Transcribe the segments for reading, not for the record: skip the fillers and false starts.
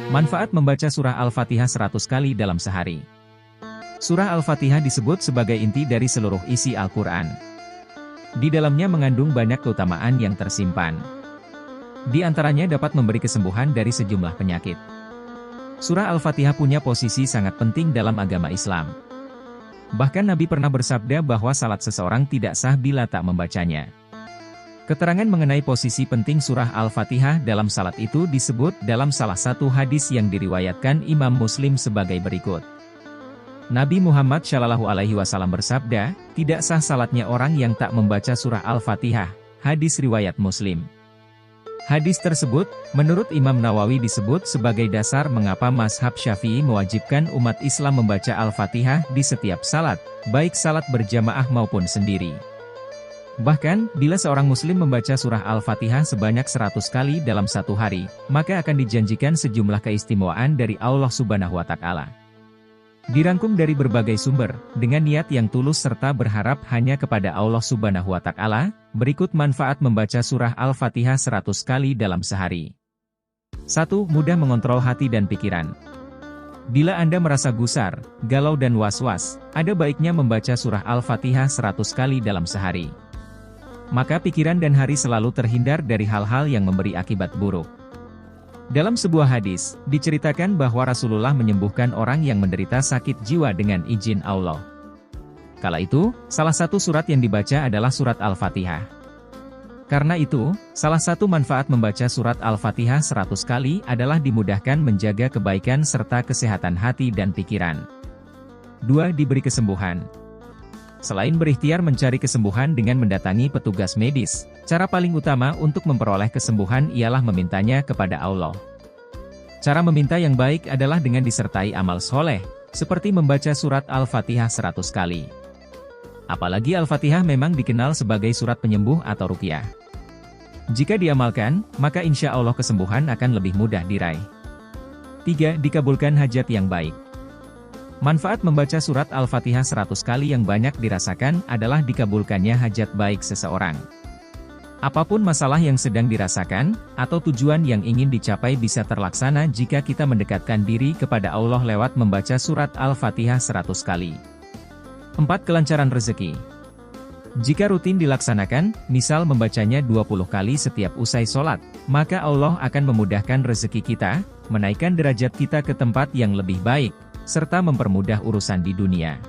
Manfaat membaca surah Al-Fatihah 100 kali dalam sehari. Surah Al-Fatihah disebut sebagai inti dari seluruh isi Al-Quran. Di dalamnya mengandung banyak keutamaan yang tersimpan. Di antaranya dapat memberi kesembuhan dari sejumlah penyakit. Surah Al-Fatihah punya posisi sangat penting dalam agama Islam. Bahkan Nabi pernah bersabda bahwa salat seseorang tidak sah bila tak membacanya. Keterangan mengenai posisi penting surah Al-Fatihah dalam salat itu disebut dalam salah satu hadis yang diriwayatkan Imam Muslim sebagai berikut. Nabi Muhammad SAW bersabda, tidak sah salatnya orang yang tak membaca surah Al-Fatihah. Hadis riwayat Muslim. Hadis tersebut, menurut Imam Nawawi disebut sebagai dasar mengapa mazhab Syafi'i mewajibkan umat Islam membaca Al-Fatihah di setiap salat, baik salat berjamaah maupun sendiri. Bahkan, bila seorang muslim membaca surah Al-Fatihah sebanyak 100 kali dalam satu hari, maka akan dijanjikan sejumlah keistimewaan dari Allah Subhanahu wa Ta'ala. Dirangkum dari berbagai sumber, dengan niat yang tulus serta berharap hanya kepada Allah Subhanahu wa Ta'ala, berikut manfaat membaca surah Al-Fatihah 100 kali dalam sehari. 1. Mudah mengontrol hati dan pikiran. Bila Anda merasa gusar, galau dan was-was, ada baiknya membaca surah Al-Fatihah 100 kali dalam sehari. Maka pikiran dan hari selalu terhindar dari hal-hal yang memberi akibat buruk. Dalam sebuah hadis, diceritakan bahwa Rasulullah menyembuhkan orang yang menderita sakit jiwa dengan izin Allah. Kala itu, salah satu surat yang dibaca adalah surat Al-Fatihah. Karena itu, salah satu manfaat membaca surat Al-Fatihah 100 kali adalah dimudahkan menjaga kebaikan serta kesehatan hati dan pikiran. 2. Diberi kesembuhan. Selain berikhtiar mencari kesembuhan dengan mendatangi petugas medis, cara paling utama untuk memperoleh kesembuhan ialah memintanya kepada Allah. Cara meminta yang baik adalah dengan disertai amal soleh, seperti membaca surat Al-Fatihah 100 kali. Apalagi Al-Fatihah memang dikenal sebagai surat penyembuh atau ruqyah. Jika diamalkan, maka insya Allah kesembuhan akan lebih mudah diraih. 3. Dikabulkan hajat yang baik. Manfaat membaca surat Al-Fatihah 100 kali yang banyak dirasakan adalah dikabulkannya hajat baik seseorang. Apapun masalah yang sedang dirasakan, atau tujuan yang ingin dicapai bisa terlaksana jika kita mendekatkan diri kepada Allah lewat membaca surat Al-Fatihah 100 kali. 4. Kelancaran rezeki. Jika rutin dilaksanakan, misal membacanya 20 kali setiap usai sholat, maka Allah akan memudahkan rezeki kita, menaikkan derajat kita ke tempat yang lebih baik, serta mempermudah urusan di dunia.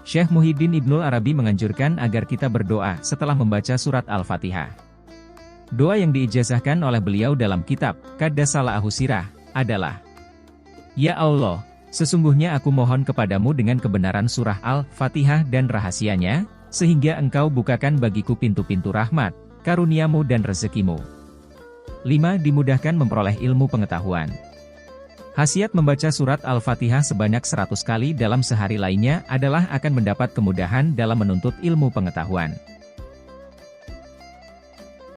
Syekh Muhyiddin Ibnul Arabi menganjurkan agar kita berdoa setelah membaca surat Al-Fatihah. Doa yang diijazahkan oleh beliau dalam kitab Qaddasallahu Sirah adalah, Ya Allah, sesungguhnya aku mohon kepadamu dengan kebenaran surah Al-Fatihah dan rahasianya, sehingga engkau bukakan bagiku pintu-pintu rahmat, karuniamu dan rezekimu. 5. Dimudahkan memperoleh ilmu pengetahuan. Khasiat membaca surat Al-Fatihah sebanyak 100 kali dalam sehari lainnya adalah akan mendapat kemudahan dalam menuntut ilmu pengetahuan.